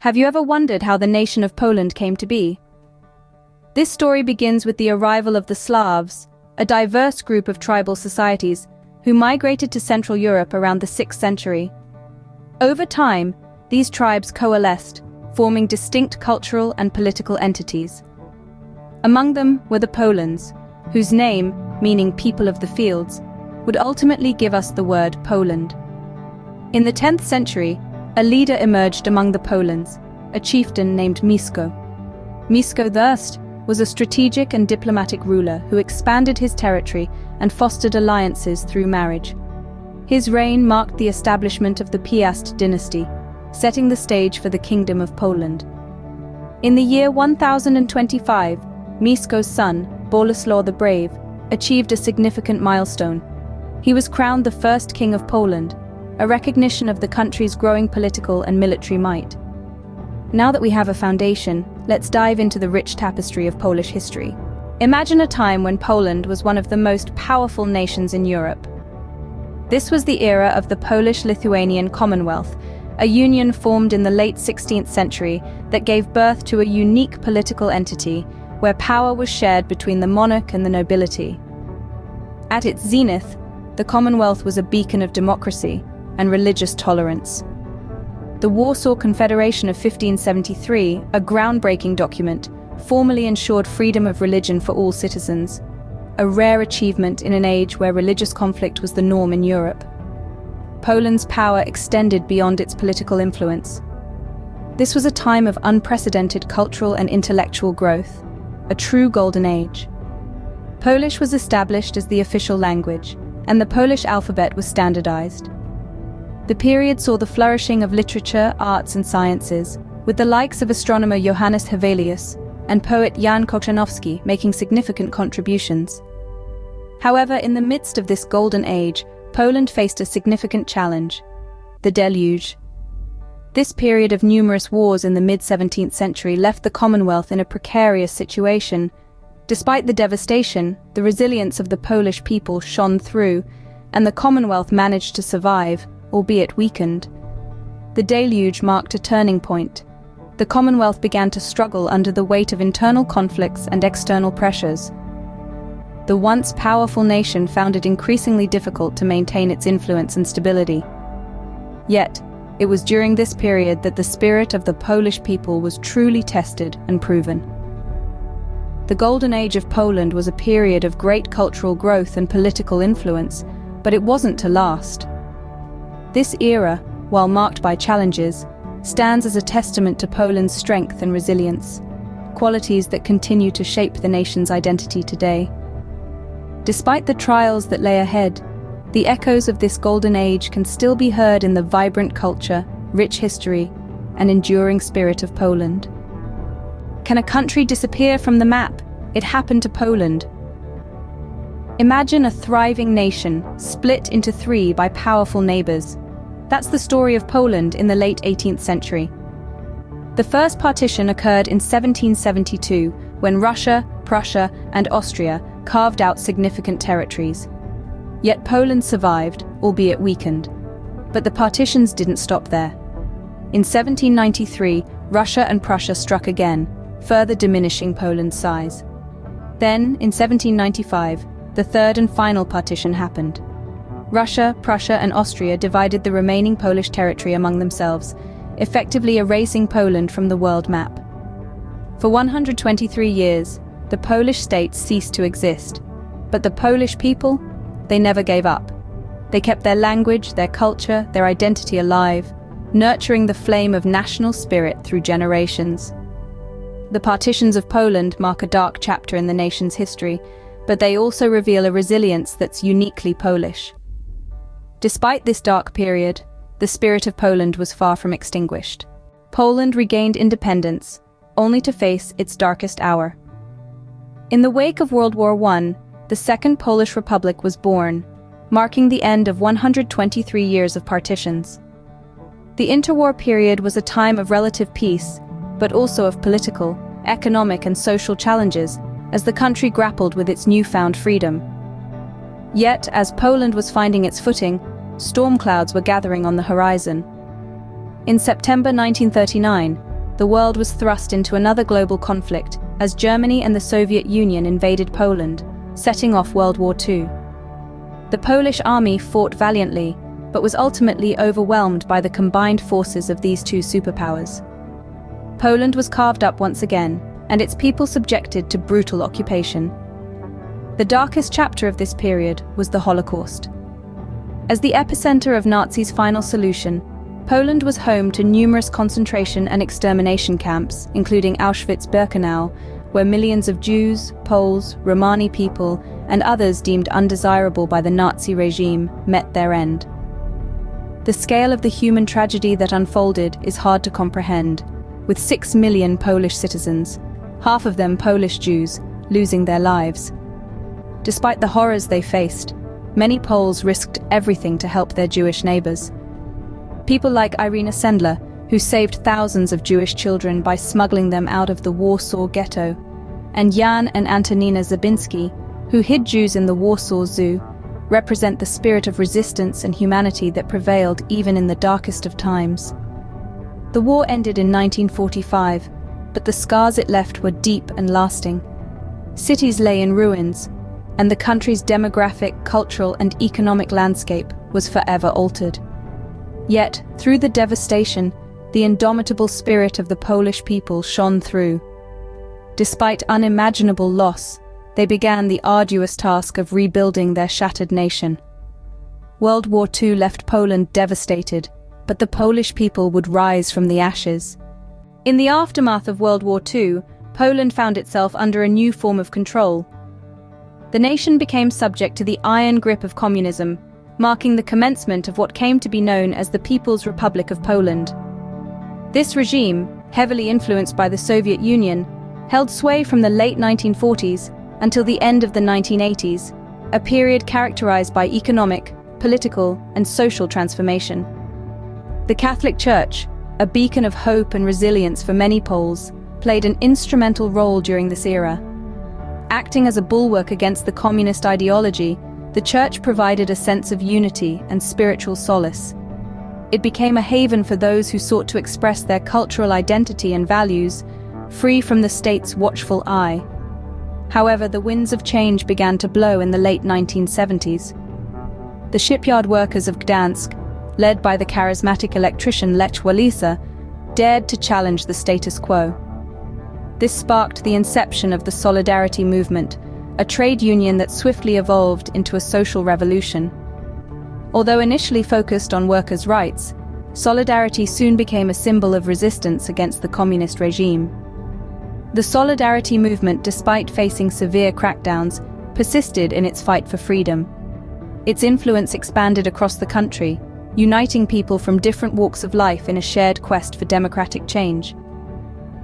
Have you ever wondered how the nation of Poland came to be? This story begins with the arrival of the Slavs, a diverse group of tribal societies who migrated to Central Europe around the 6th century. Over time, these tribes coalesced, forming distinct cultural and political entities. Among them were the Polans, whose name, meaning people of the fields, would ultimately give us the word Poland. In the 10th century, a leader emerged among the Polans, a chieftain named Mieszko. Mieszko I was a strategic and diplomatic ruler who expanded his territory and fostered alliances through marriage. His reign marked the establishment of the Piast dynasty, setting the stage for the Kingdom of Poland. In the year 1025, Mieszko's son, Boleslaw the Brave, achieved a significant milestone. He was crowned the first king of Poland, a recognition of the country's growing political and military might. Now that we have a foundation, let's dive into the rich tapestry of Polish history. Imagine a time when Poland was one of the most powerful nations in Europe. This was the era of the Polish-Lithuanian Commonwealth, a union formed in the late 16th century that gave birth to a unique political entity where power was shared between the monarch and the nobility. At its zenith, the Commonwealth was a beacon of democracy and religious tolerance. The Warsaw Confederation of 1573, a groundbreaking document, formally ensured freedom of religion for all citizens, a rare achievement in an age where religious conflict was the norm in Europe. Poland's power extended beyond its political influence. This was a time of unprecedented cultural and intellectual growth, a true golden age. Polish was established as the official language, and the Polish alphabet was standardized. The period saw the flourishing of literature, arts, and sciences, with the likes of astronomer Johannes Hevelius and poet Jan Kochanowski making significant contributions. However, in the midst of this golden age, Poland faced a significant challenge: the deluge. This period of numerous wars in the mid-17th century left the Commonwealth in a precarious situation. Despite the devastation, the resilience of the Polish people shone through, and the Commonwealth managed to survive, albeit weakened. The deluge marked a turning point. The Commonwealth began to struggle under the weight of internal conflicts and external pressures. The once powerful nation found it increasingly difficult to maintain its influence and stability. Yet, it was during this period that the spirit of the Polish people was truly tested and proven. The Golden Age of Poland was a period of great cultural growth and political influence, but it wasn't to last. This era, while marked by challenges, stands as a testament to Poland's strength and resilience, qualities that continue to shape the nation's identity today. Despite the trials that lay ahead, the echoes of this golden age can still be heard in the vibrant culture, rich history, and enduring spirit of Poland. Can a country disappear from the map? It happened to Poland. Imagine a thriving nation, split into three by powerful neighbors. That's the story of Poland in the late 18th century. The first partition occurred in 1772, when Russia, Prussia, and Austria carved out significant territories. Yet Poland survived, albeit weakened. But the partitions didn't stop there. In 1793, Russia and Prussia struck again, further diminishing Poland's size. Then, in 1795, the third and final partition happened. Russia, Prussia, and Austria divided the remaining Polish territory among themselves, effectively erasing Poland from the world map. For 123 years, the Polish state ceased to exist. But the Polish people, they never gave up. They kept their language, their culture, their identity alive, nurturing the flame of national spirit through generations. The partitions of Poland mark a dark chapter in the nation's history, but they also reveal a resilience that's uniquely Polish. Despite this dark period, the spirit of Poland was far from extinguished. Poland regained independence, only to face its darkest hour. In the wake of World War I, the Second Polish Republic was born, marking the end of 123 years of partitions. The interwar period was a time of relative peace, but also of political, economic, and social challenges as the country grappled with its newfound freedom. Yet, as Poland was finding its footing, storm clouds were gathering on the horizon. In September 1939, the world was thrust into another global conflict as Germany and the Soviet Union invaded Poland, setting off World War II. The Polish army fought valiantly, but was ultimately overwhelmed by the combined forces of these two superpowers. Poland was carved up once again, and its people subjected to brutal occupation. The darkest chapter of this period was the Holocaust. As the epicenter of Nazis' final solution, Poland was home to numerous concentration and extermination camps, including Auschwitz-Birkenau, where millions of Jews, Poles, Romani people, and others deemed undesirable by the Nazi regime met their end. The scale of the human tragedy that unfolded is hard to comprehend, with 6 million Polish citizens, half of them Polish Jews, losing their lives. Despite the horrors they faced, many Poles risked everything to help their Jewish neighbors. People like Irina Sendler, who saved thousands of Jewish children by smuggling them out of the Warsaw Ghetto, and Jan and Antonina Zabinski, who hid Jews in the Warsaw Zoo, represent the spirit of resistance and humanity that prevailed even in the darkest of times. The war ended in 1945, but the scars it left were deep and lasting. Cities lay in ruins, and the country's demographic, cultural, and economic landscape was forever altered. Yet, through the devastation, the indomitable spirit of the Polish people shone through. Despite unimaginable loss, they began the arduous task of rebuilding their shattered nation. World War II left Poland devastated, but the Polish people would rise from the ashes. In the aftermath of World War II, Poland found itself under a new form of control. The nation became subject to the iron grip of communism, marking the commencement of what came to be known as the People's Republic of Poland. This regime, heavily influenced by the Soviet Union, held sway from the late 1940s until the end of the 1980s, a period characterized by economic, political, and social transformation. The Catholic Church, a beacon of hope and resilience for many Poles, played an instrumental role during this era. Acting as a bulwark against the communist ideology, the Church provided a sense of unity and spiritual solace. It became a haven for those who sought to express their cultural identity and values, free from the state's watchful eye. However, the winds of change began to blow in the late 1970s. The shipyard workers of Gdansk, led by the charismatic electrician Lech Walesa, dared to challenge the status quo. This sparked the inception of the Solidarity movement, a trade union that swiftly evolved into a social revolution. Although initially focused on workers' rights, Solidarity soon became a symbol of resistance against the communist regime. The Solidarity movement, despite facing severe crackdowns, persisted in its fight for freedom. Its influence expanded across the country, uniting people from different walks of life in a shared quest for democratic change.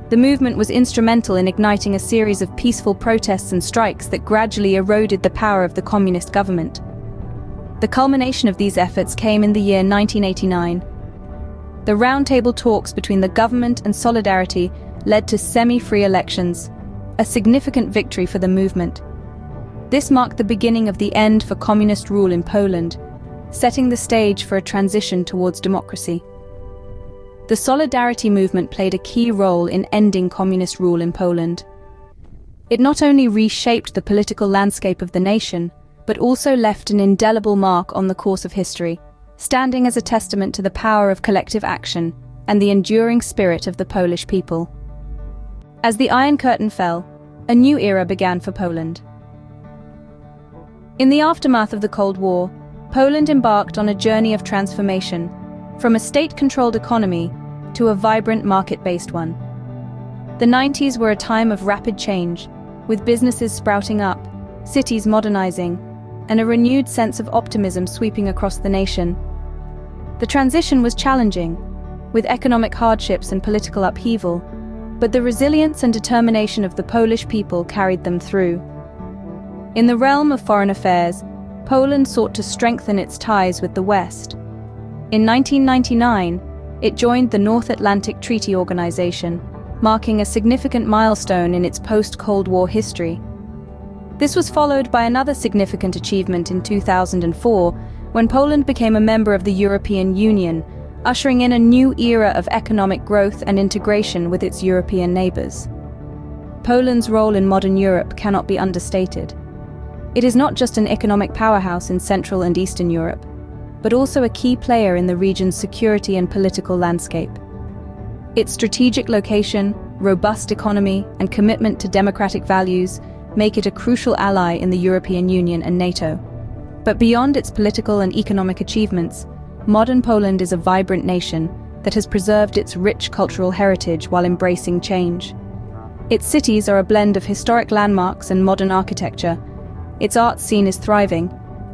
The movement was instrumental in igniting a series of peaceful protests and strikes that gradually eroded the power of the communist government. The culmination of these efforts came in the year 1989. The roundtable talks between the government and Solidarity led to semi-free elections, a significant victory for the movement. This marked the beginning of the end for communist rule in Poland, setting the stage for a transition towards democracy. The Solidarity movement played a key role in ending communist rule in Poland. It not only reshaped the political landscape of the nation, but also left an indelible mark on the course of history, standing as a testament to the power of collective action and the enduring spirit of the Polish people. As the Iron Curtain fell, a new era began for Poland. In the aftermath of the Cold War, Poland embarked on a journey of transformation, from a state-controlled economy to a vibrant market-based one. The 90s were a time of rapid change, with businesses sprouting up, cities modernizing, and a renewed sense of optimism sweeping across the nation. The transition was challenging, with economic hardships and political upheaval, but the resilience and determination of the Polish people carried them through. In the realm of foreign affairs, Poland sought to strengthen its ties with the West. In 1999, it joined the North Atlantic Treaty Organization, marking a significant milestone in its post-Cold War history. This was followed by another significant achievement in 2004, when Poland became a member of the European Union, ushering in a new era of economic growth and integration with its European neighbors. Poland's role in modern Europe cannot be understated. It is not just an economic powerhouse in Central and Eastern Europe, but also a key player in the region's security and political landscape. Its strategic location, robust economy, and commitment to democratic values make it a crucial ally in the European Union and NATO. But beyond its political and economic achievements, modern Poland is a vibrant nation that has preserved its rich cultural heritage while embracing change. Its cities are a blend of historic landmarks and modern architecture. Its art scene is thriving,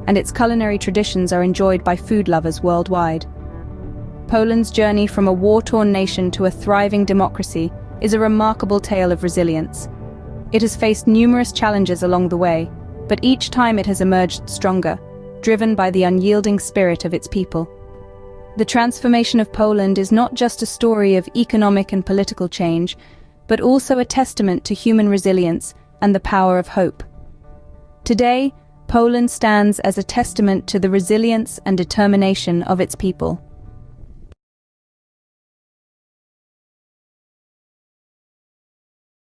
and its culinary traditions are enjoyed by food lovers worldwide. Poland's journey from a war-torn nation to a thriving democracy is a remarkable tale of resilience. It has faced numerous challenges along the way, but each time it has emerged stronger, driven by the unyielding spirit of its people. The transformation of Poland is not just a story of economic and political change, but also a testament to human resilience and the power of hope. Today, Poland stands as a testament to the resilience and determination of its people.